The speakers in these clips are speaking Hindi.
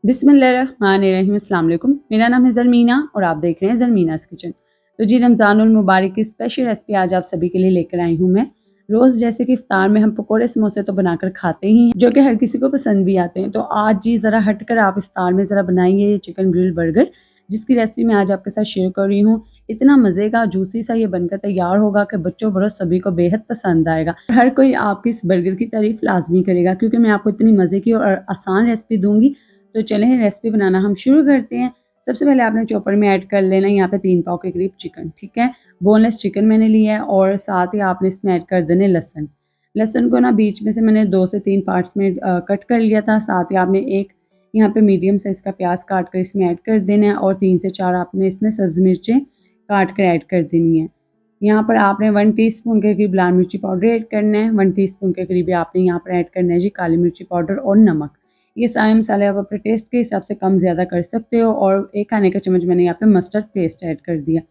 बिस्मिल्लाहिर्रहमानिर्रहीम, अस्सलाम वालेकुम। मेरा नाम है ज़रमीना और आप देख रहे हैं ज़रमीनास किचन। तो जी, रमज़ानुल मुबारक की स्पेशल रेसिपी आज आप सभी के लिए लेकर आई हूँ मैं। रोज़ जैसे कि इफ्तार में हम पकोड़े समोसे तो बनाकर खाते ही हैं, जो कि हर किसी को पसंद भी आते हैं। तो आज जी ज़रा हटकर आप इफ्तार में ज़रा बनाइए ये चिकन ग्रिल बर्गर, जिसकी रेसिपी मैं आज आपके साथ शेयर कर रही हूँ। इतना मज़े का जूसी सा ये बनकर तैयार होगा कि बच्चों बड़ों सभी को बेहद पसंद आएगा। हर कोई आपकी इस बर्गर की तारीफ़ लाज़मी करेगा, क्योंकि मैं आपको इतनी मज़े की और आसान रेसिपी दूँगी। तो चलें रेसिपी बनाना हम शुरू करते हैं। सबसे पहले आपने चॉपर में ऐड कर लेना है यहाँ पे 3 पाव के करीब चिकन, ठीक है। बोनलेस चिकन मैंने लिया है और साथ ही आपने इसमें ऐड कर देने लहसुन। लहसुन को ना बीच में से मैंने 2 से 3 पार्ट्स में कट कर लिया था। साथ ही आपने एक यहाँ पे मीडियम साइज़ का प्याज काट कर इसमें ऐड कर देना है और 3 से 4 आपने इसमें सब्ज़ मिर्चें काट कर ऐड कर देनी है। यहाँ पर आपने 1 टीस्पून के करीब लाल मिर्ची पाउडर ऐड करना है, 1 टीस्पून के करीब आपने यहाँ पर ऐड करना है जी काली मिर्ची पाउडर और नमक। ये सारे मसाले आप अपने टेस्ट के हिसाब से कम ज़्यादा कर सकते हो और 1 खाने का चम्मच मैंने यहाँ पे मस्टर्ड पेस्ट ऐड कर दिया।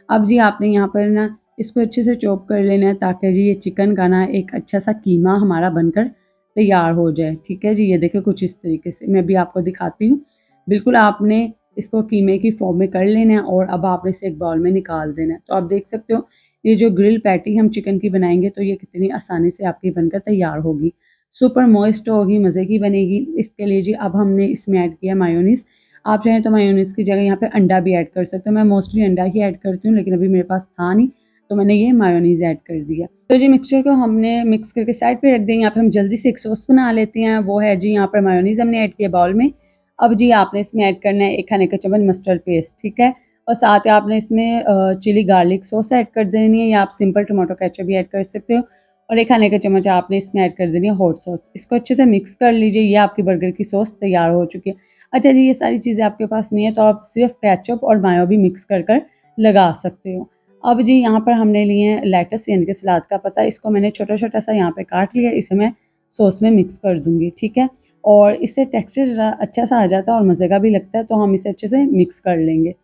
अब जी आपने यहाँ पर ना इसको अच्छे से चॉप कर लेना है, ताकि जी ये चिकन का ना एक अच्छा सा कीमा हमारा बनकर तैयार हो जाए, ठीक है जी। ये देखिए कुछ इस तरीके से मैं भी आपको दिखाती हूँ। बिल्कुल आपने इसको कीमे की फॉर्म में कर लेना है और अब आपने इसे एक बाउल में निकाल देना है। तो आप देख सकते हो ये जो ग्रिल पैटी हम चिकन की बनाएंगे तो ये कितनी आसानी से आपकी बनकर तैयार होगी। सुपर मॉइस्ट होगी, मज़े की बनेगी। इसके लिए जी अब हमने इसमें ऐड किया मायोनीज़। आप चाहें तो मायोनीज़ की जगह यहाँ पे अंडा भी ऐड कर सकते हो। मैं मोस्टली अंडा ही ऐड करती हूँ, लेकिन अभी मेरे पास था नहीं तो मैंने ये मायोनीज़ ऐड कर दिया। तो जी मिक्सचर को हमने मिक्स करके साइड पे रख दें। यहाँ पे हम जल्दी से एक सॉस बना लेते हैं, वो है जी यहाँ पर मायोनीज़ हमने ऐड किया बाउल में। अब जी आपने इसमें ऐड करना है 1 खाने का चम्मच मस्टर्ड पेस्ट, ठीक है। और साथ ही आपने इसमें चिली गार्लिक सॉस ऐड कर देनी है या आप सिंपल टमाटो केचप भी ऐड कर सकते हो। और 1 खाने का चम्मच आपने इसमें ऐड कर देनी है हॉट सॉस। इसको अच्छे से मिक्स कर लीजिए, ये आपकी बर्गर की सॉस तैयार हो चुकी है। अच्छा जी, ये सारी चीज़ें आपके पास नहीं है तो आप सिर्फ केचप और मायो भी मिक्स कर लगा सकते हो। अब जी यहाँ पर हमने लिए हैं लेटस यानी कि सलाद का पत्ता, इसको मैंने छोटा-छोटा सा यहाँ पे काट लिया, इसे मैं सॉस में मिक्स कर दूँगी, ठीक है। और इससे टेक्सचर ज़रा अच्छा सा आ जाता है और मज़े का भी लगता है, तो हम इसे अच्छे से मिक्स कर लेंगे।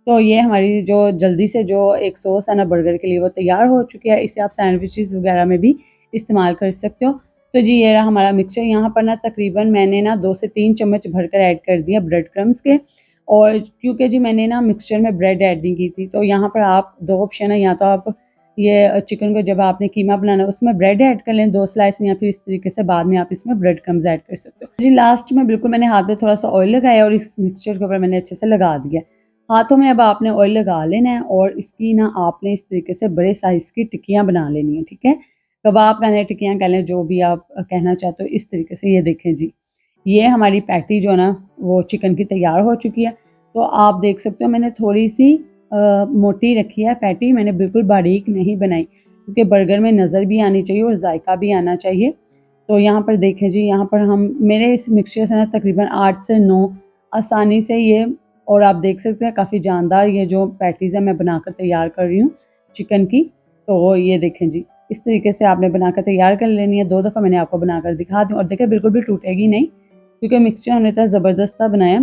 तो ये हमारी जो जल्दी से जो एक सॉस है ना बर्गर के लिए वो तैयार हो चुकी है। इसे आप सैंडविचेस वगैरह में भी इस्तेमाल कर सकते हो। तो जी ये रहा हमारा मिक्सचर। यहाँ पर ना तकरीबन मैंने ना 2 से 3 चम्मच भरकर ऐड कर दिया ब्रेड क्रम्स के। और क्योंकि जी मैंने ना मिक्सचर में ब्रेड ऐड नहीं की थी, तो यहाँ पर आप 2 ऑप्शन है, या तो आप ये चिकन को जब आपने कीमा बनाना है उसमें ब्रेड ऐड कर लें 2 स्लाइस, या फिर इस तरीके से बाद में आप इसमें ब्रेड क्रम्स ऐड कर सकते हो। जी लास्ट में बिल्कुल मैंने हाथ में थोड़ा सा ऑयल लगाया और इस मिक्सचर के ऊपर मैंने अच्छे से लगा दिया। हाथों में अब आपने ऑयल लगा लेना है और इसकी ना आपने इस तरीके से बड़े साइज़ की टिक्कियाँ बना लेनी है, ठीक है। कबाब कह लें, टिक्कियाँ कह लें, जो भी आप कहना चाहते हो, इस तरीके से। ये देखें जी, ये हमारी पैटी जो है ना वो चिकन की तैयार हो चुकी है। तो आप देख सकते हो मैंने थोड़ी-सी मोटी रखी है पैटी, मैंने बिल्कुल बारीक नहीं बनाई, क्योंकि बर्गर में नज़र भी आनी चाहिए और जायका भी आना चाहिए। तो यहाँ पर देखें जी, यहाँ पर हम मेरे इस मिक्सचर से ना तकरीबन 8 से 9 आसानी से ये, और आप देख सकते हैं काफ़ी जानदार ये जो पैटीज़ है मैं बनाकर तैयार कर रही हूँ चिकन की। तो ये देखें जी, इस तरीके से आपने बनाकर तैयार कर लेनी है। 2 दफ़ा मैंने आपको बनाकर दिखा दी और देखिए बिल्कुल भी टूटेगी नहीं, क्योंकि मिक्सचर हमने इतना ज़बरदस्त बनाया।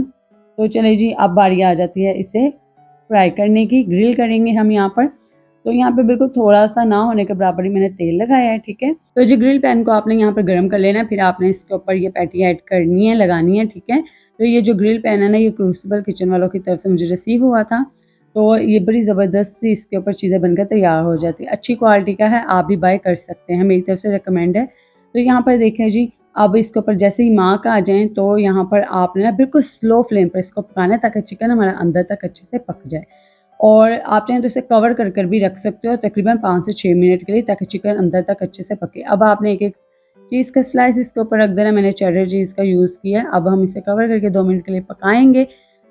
तो चलिए जी, अब बारी आ जाती है इसे फ्राई करने की। ग्रिल करेंगे हम यहाँ पर। तो यहाँ पे बिल्कुल थोड़ा-सा ना होने के बराबर ही मैंने तेल लगाया है, ठीक है। तो जी ग्रिल पैन को आपने यहाँ पर गरम कर लेना है, फिर आपने इसके ऊपर ये पैटी ऐड करनी है, लगानी है, ठीक है। तो ये जो ग्रिल पैन है ना, ये क्रूसिबल किचन वालों की तरफ से मुझे रिसीव हुआ था। तो ये बड़ी ज़बरदस्त सी इसके ऊपर चीज़ें बनकर तैयार हो जाती है। अच्छी क्वालिटी का है, आप भी बाय कर सकते हैं, मेरी तरफ से रिकमेंड है। तो यहाँ पर देखें जी, अब इसके ऊपर जैसे ही मार्क आ जाएँ तो यहाँ पर आपने ना बिल्कुल स्लो फ्लेम पर इसको पकाना है, ताकि चिकन हमारा अंदर तक अच्छे से पक जाए। और आप चाहें तो इसे कवर कर भी रख सकते हो तकरीबन 5 से 6 मिनट के लिए, ताकि चिकन अंदर तक अच्छे से पके। अब आपने एक-एक चीज़ का स्लाइस इसके ऊपर रख देना। मैंने चेडर चीज़ का यूज़ किया है। अब हम इसे कवर करके 2 मिनट के लिए पकाएँगे।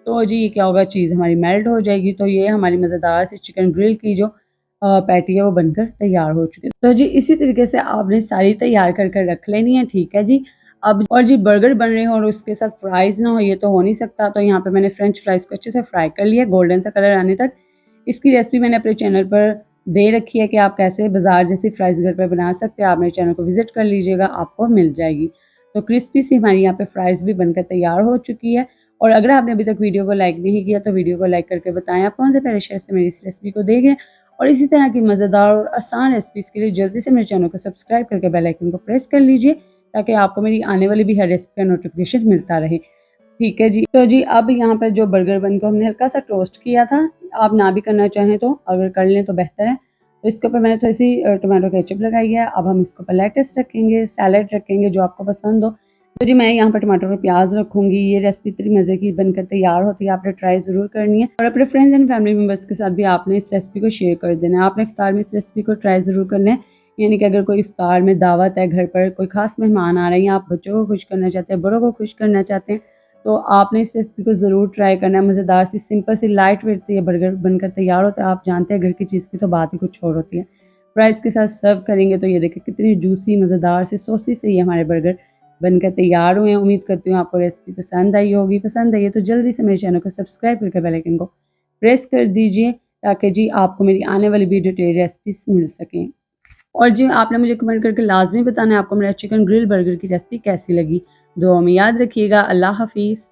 तो जी ये क्या होगा, चीज़ हमारी मेल्ट हो जाएगी। तो ये हमारी मज़ेदार सी चिकन ग्रिल की जो पैटी है वो बनकर तैयार हो चुकी है। तो जी इसी तरीके से आपने सारी तैयार कर रख लेनी है, ठीक है जी। अब और जी बर्गर बन रहे हो और उसके साथ फ्राइज़ ना हो, ये तो हो नहीं सकता। तो यहाँ पे मैंने फ्रेंच फ्राइज़ को अच्छे से फ्राई कर लिया गोल्डन सा कलर आने तक। इसकी रेसिपी मैंने अपने चैनल पर दे रखी है कि आप कैसे बाज़ार जैसी फ्राइज़ घर पे बना सकते हैं। आप मेरे चैनल को विज़िट कर लीजिएगा, आपको मिल जाएगी। तो क्रिस्पी सी हमारी यहाँ पे फ्राइज़ भी बनकर तैयार हो चुकी है। और अगर आपने अभी तक वीडियो को लाइक नहीं किया तो वीडियो को लाइक करके बताएं आप कौन से पहले शेयर से मेरी इस रेसिपी को देखें। और इसी तरह की मज़ेदार और आसान रेसिपीज़ के लिए जल्दी से मेरे चैनल को सब्सक्राइब करके बेल आइकन को प्रेस कर लीजिए, ताकि आपको मेरी आने वाली भी हर रेसिपी का नोटिफिकेशन मिलता रहे। ठीक है जी। तो जी अब यहाँ पर जो बर्गर बन को हमने हल्का सा टोस्ट किया था, आप ना भी करना चाहें तो, अगर कर लें तो बेहतर है। तो इसके ऊपर मैंने थोड़ी सी टोमेटो केचप लगाई है। अब हम इसके ऊपर लेट्स रखेंगे, सैलेड रखेंगे जो आपको पसंद हो। तो जी मैं यहाँ पर टमाटर और प्याज रखूँगी। ये रेसिपी इतनी मज़े की बनकर तैयार होती है, आपने ट्राई ज़रूर करनी है और अपने फ्रेंड्स एंड फैमिली मेम्बर्स के साथ भी आपने इस रेसिपी को शेयर कर देना है। आपने इफ्तार में इस रेसिपी को ट्राई ज़रूर करना है। यानी कि अगर कोई इफ्तार में दावत है, घर पर कोई ख़ास मेहमान आ रहे हैं या आप बच्चों को खुश करना चाहते हैं, बड़ों को खुश करना चाहते हैं, तो आपने इस रेसिपी को ज़रूर ट्राई करना है। मज़ेदार सी, सिंपल सी, लाइट वेट से ये बर्गर बनकर तैयार होता है। आप जानते हैं घर की चीज़ की तो बात ही कुछ और होती है। फ्राइज़ के साथ सर्व करेंगे तो ये देखिए कितनी जूसी, मज़ेदार से, सॉसी से ये हमारे बर्गर बनकर तैयार हुए हैं। उम्मीद करती हूँ आपको रेसिपी पसंद आई होगी। पसंद आई है तो जल्दी से मेरे चैनल को सब्सक्राइब करके बेल आइकन को प्रेस कर दीजिए ताकि जी आपको मेरी आने वाली वीडियो डिटेल रेसिपीज़ मिल सकें। और जी आपने मुझे कमेंट करके लाज़मी बताना है आपको मेरा चिकन ग्रिल बर्गर की रेसिपी कैसी लगी। दुआ में याद रखिएगा। अल्लाह हाफ़िज़।